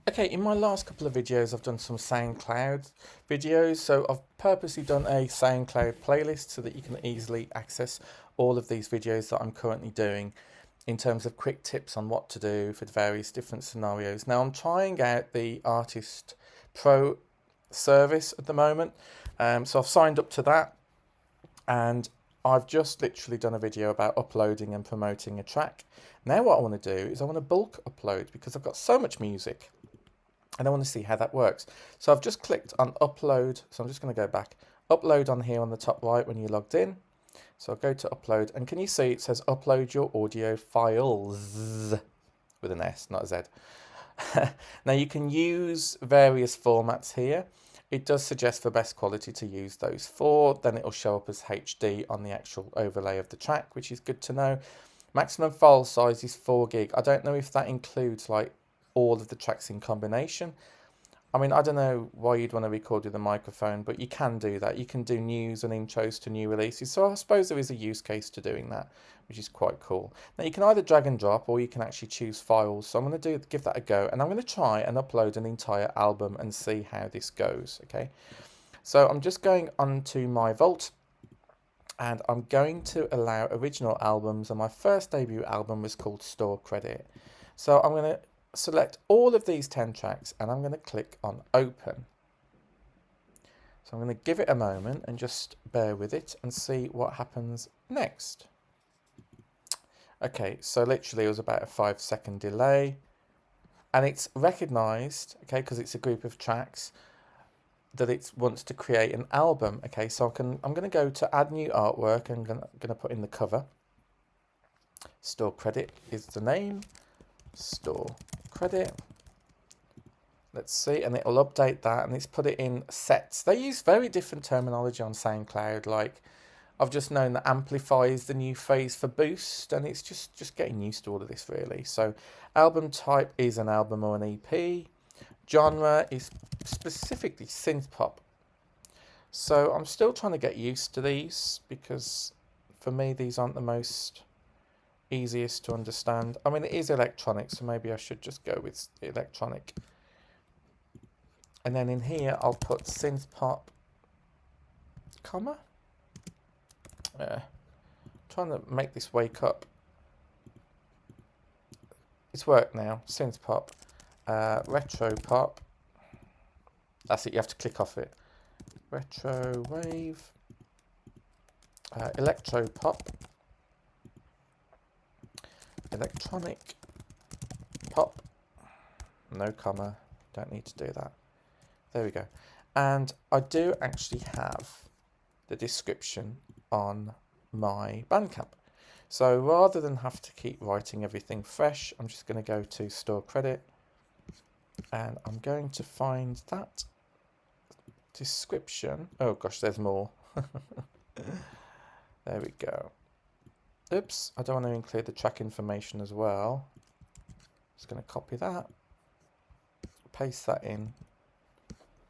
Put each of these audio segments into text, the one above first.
Okay, in my last couple of videos, I've done some SoundCloud videos. So I've purposely done a SoundCloud playlist so that you can easily access all of these videos that I'm currently doing in terms of quick tips on what to do for the various different scenarios. Now I'm trying out the Artist Pro service at the moment. So I've signed up to that, and I've just literally done a video about uploading and promoting a track. Now what I want to do is I want to bulk upload because I've got so much music and I want to see how that works. So I've just clicked on upload. So I'm just going to go back. Upload on here on the top right when you logged in. So I'll go to upload, and can you see it says upload your audio files with an S, not a Z. Now you can use various formats here. It does suggest for best quality to use those four, then it'll show up as HD on the actual overlay of the track, which is good to know. Maximum file size is 4 gig. I don't know if that includes like all of the tracks in combination. I mean, I don't know why you'd want to record with a microphone, but you can do that. You can do news and intros to new releases. So I suppose there is a use case to doing that, which is quite cool. Now you can either drag and drop, or you can actually choose files. So I'm going to give that a go, and I'm going to try and upload an entire album and see how this goes. Okay. So I'm just going onto my Vault, and I'm going to allow original albums, and my first debut album was called Store Credit. So I'm going to select all of these 10 tracks, and I'm going to click on open. So I'm going to give it a moment and just bear with it and see what happens next. Okay, so literally it was about a 5-second delay, and it's recognized, okay, because it's a group of tracks, that it wants to create an album. Okay, so I'm going to go to add new artwork, and I'm going to put in the cover. Store Credit is the name. Store Credit. Let's see, and it'll update that, and it's put it in sets. They use very different terminology on SoundCloud. Like, I've just known that amplify is the new phrase for boost, and it's just getting used to all of this really. So album type is an album or an EP. Genre is specifically synth pop. So I'm still trying to get used to these, because for me these aren't the most easiest to understand. I mean, it is electronic, so maybe I should just go with electronic. And then in here I'll put synth pop, comma. Trying to make this wake up. It's worked now. Synth pop, retro pop. That's it. You have to click off it. Retro wave, electro pop, electronic pop. No comma. Don't need to do that. There we go. And I do actually have the description on my Bandcamp. So rather than have to keep writing everything fresh, I'm just going to go to Store Credit, and I'm going to find that description. Oh gosh, there's more. There we go. Oops, I don't want to include the track information as well. Just going to copy that, paste that in.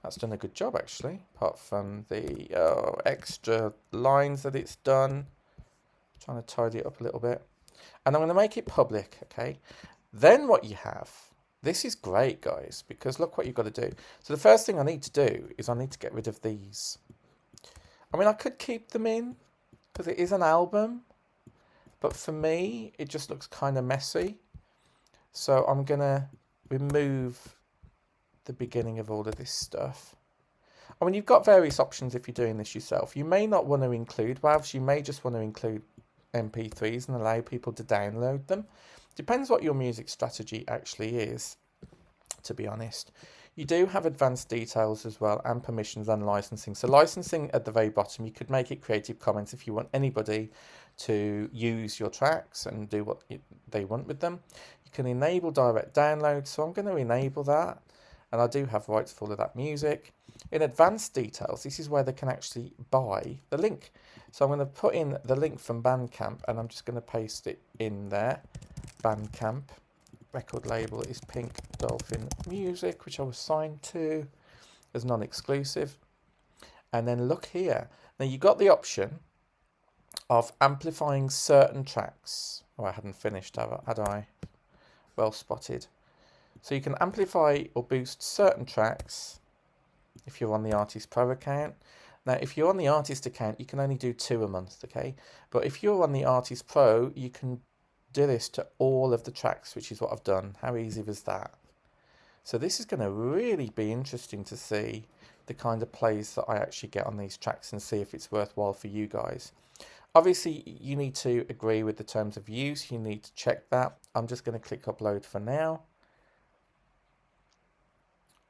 That's done a good job actually, apart from the extra lines that it's done. Trying to tidy it up a little bit. And I'm going to make it public, okay? Then what you have, this is great, guys, because look what you've got to do. So the first thing I need to do is I need to get rid of these. I mean, I could keep them in because it is an album, but for me, it just looks kind of messy. So I'm going to remove the beginning of all of this stuff. I mean, you've got various options if you're doing this yourself. You may not want to include WAVs. You may just want to include MP3s and allow people to download them. Depends what your music strategy actually is, to be honest. You do have advanced details as well, and permissions and licensing. So licensing at the very bottom, you could make it Creative Commons if you want anybody to use your tracks and do what they want with them. You can enable direct download, so I'm going to enable that. And I do have rights for all of that music. In advanced details, this is where they can actually buy the link. So I'm going to put in the link from Bandcamp, and I'm just going to paste it in there. Bandcamp. Record label is Pink Dolphin Music, which I was signed to as non-exclusive. And then look here. Now you got the option of amplifying certain tracks. Oh, I hadn't finished, had I? Well spotted. So you can amplify or boost certain tracks if you're on the Artist Pro account. Now, if you're on the Artist account, you can only do 2 a month, okay? But if you're on the Artist Pro, you can do this to all of the tracks, which is what I've done. How easy was that? So this is going to really be interesting to see the kind of plays that I actually get on these tracks and see if it's worthwhile for you guys. Obviously, you need to agree with the terms of use. You need to check that. I'm just going to click upload for now.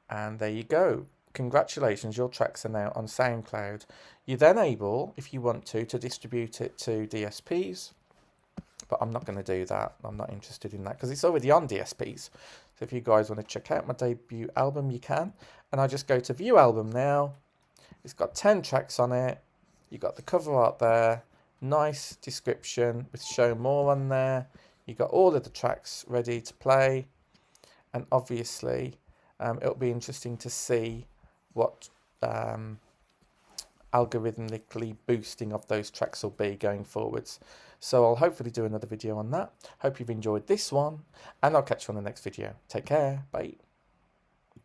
And there you go. Congratulations, your tracks are now on SoundCloud. You're then able, if you want to distribute it to DSPs. But I'm not going to do that. I'm not interested in that because it's already on DSPs. So if you guys want to check out my debut album, you can. And I just go to view album now. It's got 10 tracks on it. You've got the cover art there. Nice description with show more on there. You've got all of the tracks ready to play. And obviously, it'll be interesting to see what algorithmically boosting of those tracks will be going forwards. So I'll hopefully do another video on that. Hope you've enjoyed this one, and I'll catch you on the next video. Take care. Bye.